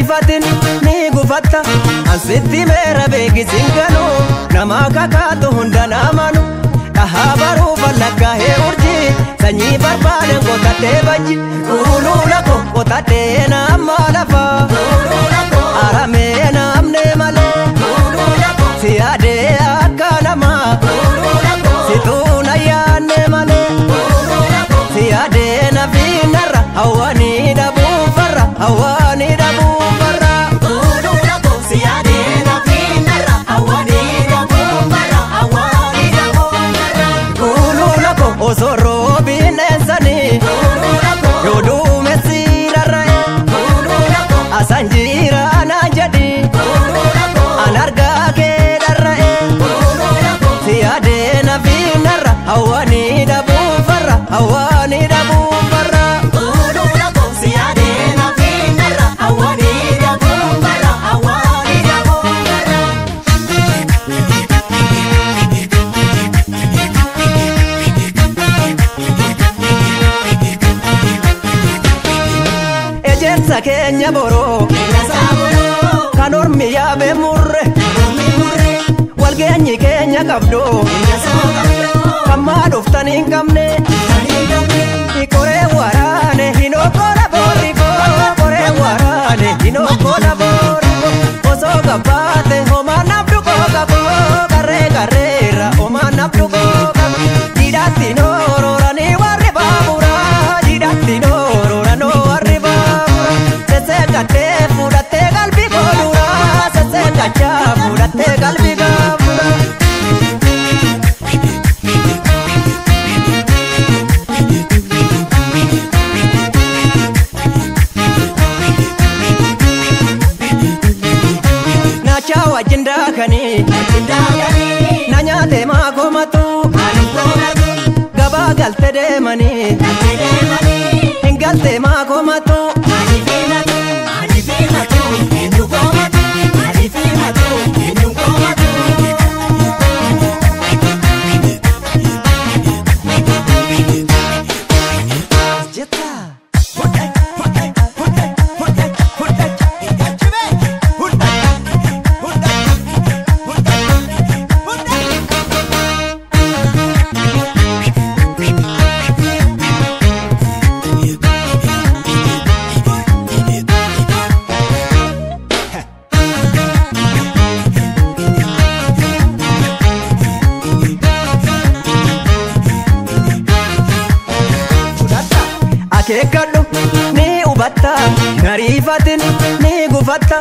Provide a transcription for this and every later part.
nariifatin ni gufatta ansitti meera beekisinganu nama kakaatu hunda namanu dhahaa baruu fallakkaahee urjii sanyii barbaaden qotadhee bajji kuuluula ko qotadhee nama lafa aramee namne malee si yaadee akka namaa situuna yaanne malee si yaadee nafiinarra hawwanii dhabuu farra hawwanii dhabuu farra si yaadee nafiinarra hawwanii dhabuu farra hawwanii dhabuu farra kuuluula ko osoo roobiin eessanii yoo duumessi rarra'e asan jiraana jedhi an argaa kee dharra'e si yaadee nafiinarra hawwanii dhabuu farra hawwanii dhabuu farra si yaadee nafiinarra hawwanii dhabuu farra hawwanii dhabuu farra ejersa keenya boroo kan ormi yaabe murre walgeenyi keenya qabdo kan maa dhuftan hin qabne koree waraane hinokkola booriko koree waraane hinokkola booriko osoo gabbaate homaa nabdu kookabo garree garreerra homaa nabdu kookabo jidhaatti noororanii warri baabura jidhaatti noororanoo warri baabura sesseeqattee fudhattee qalbii koodura sesseeqachaa fudhattee qalbii gaafura wajjindaakanii na nyaate maa komatu gabaa galte deemanii hin galte maa komatu akeekkadhu ni hubatta nariifatin ni gufatta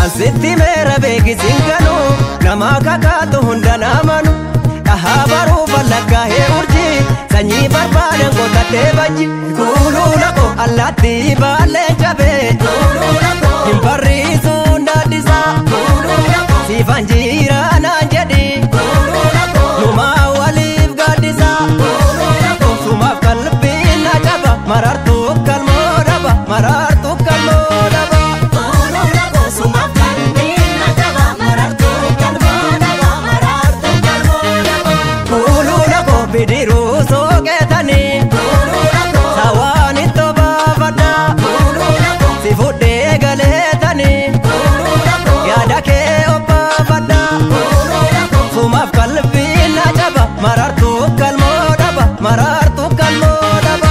ansitti meera beekisinganu nama kakaatu hunda namanu dhahaa baruu fallakkaahee urjii sanyii barbaaden qotadhee bajji kuuluula ko allaattii baalleen cabee hin barriisuun daaddisaa siifan jiraanaan jedhi numaa waliif gaaddisaa sumaaf qalbiin na caba marartuu kalmoo dhaba marartuu kalmoo dhaba sumaaf qalbiin na caba marartuu kalmoo dhaba marartuu kalmoo dhaba kuuluula ko bidiruu sooqeetanii sawaan ittoo baafadha si fudhee galeetanii yaada kee obbaafadha sumaaf qalbiin na caba marartuu kalmoo dhaba marartuu kalmoo dhaba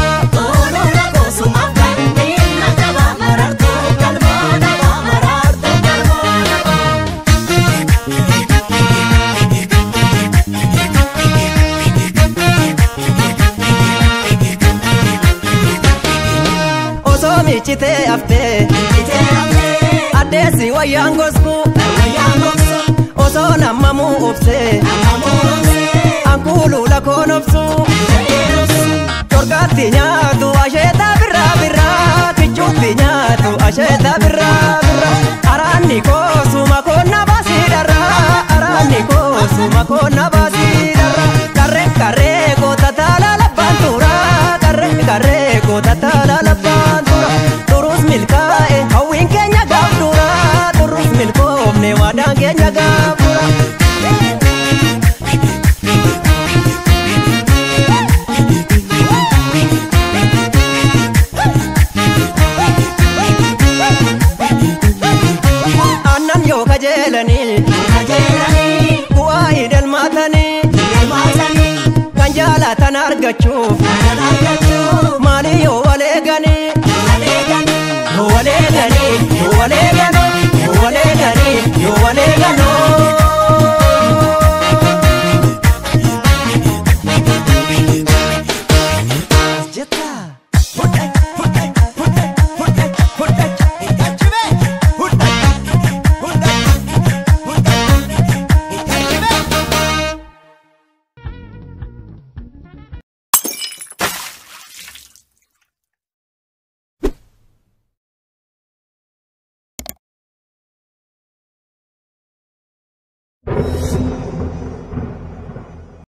michitee aftee addeessi wayyaan gosku osoo namamuu obsee ankuuluula koon obsu corqaatti nyaatu asheeta birraa birraa kichuutti nyaatu asheeta birraa birraa araanni koosuma koonna baasiidharraa araanni koosuma koonna baasiidharraa karree karree koota taala labbaan turaa karree koota taala labbaan turaa turus milkaa'e hawwiin keenya gaafdura turus milkoomne waadaan keenya gaafdura. Hey! argachuuf maali yoo walee ganii yoo walee ganii yoo walee ganoo yoo walee ganii yoo walee ganoo You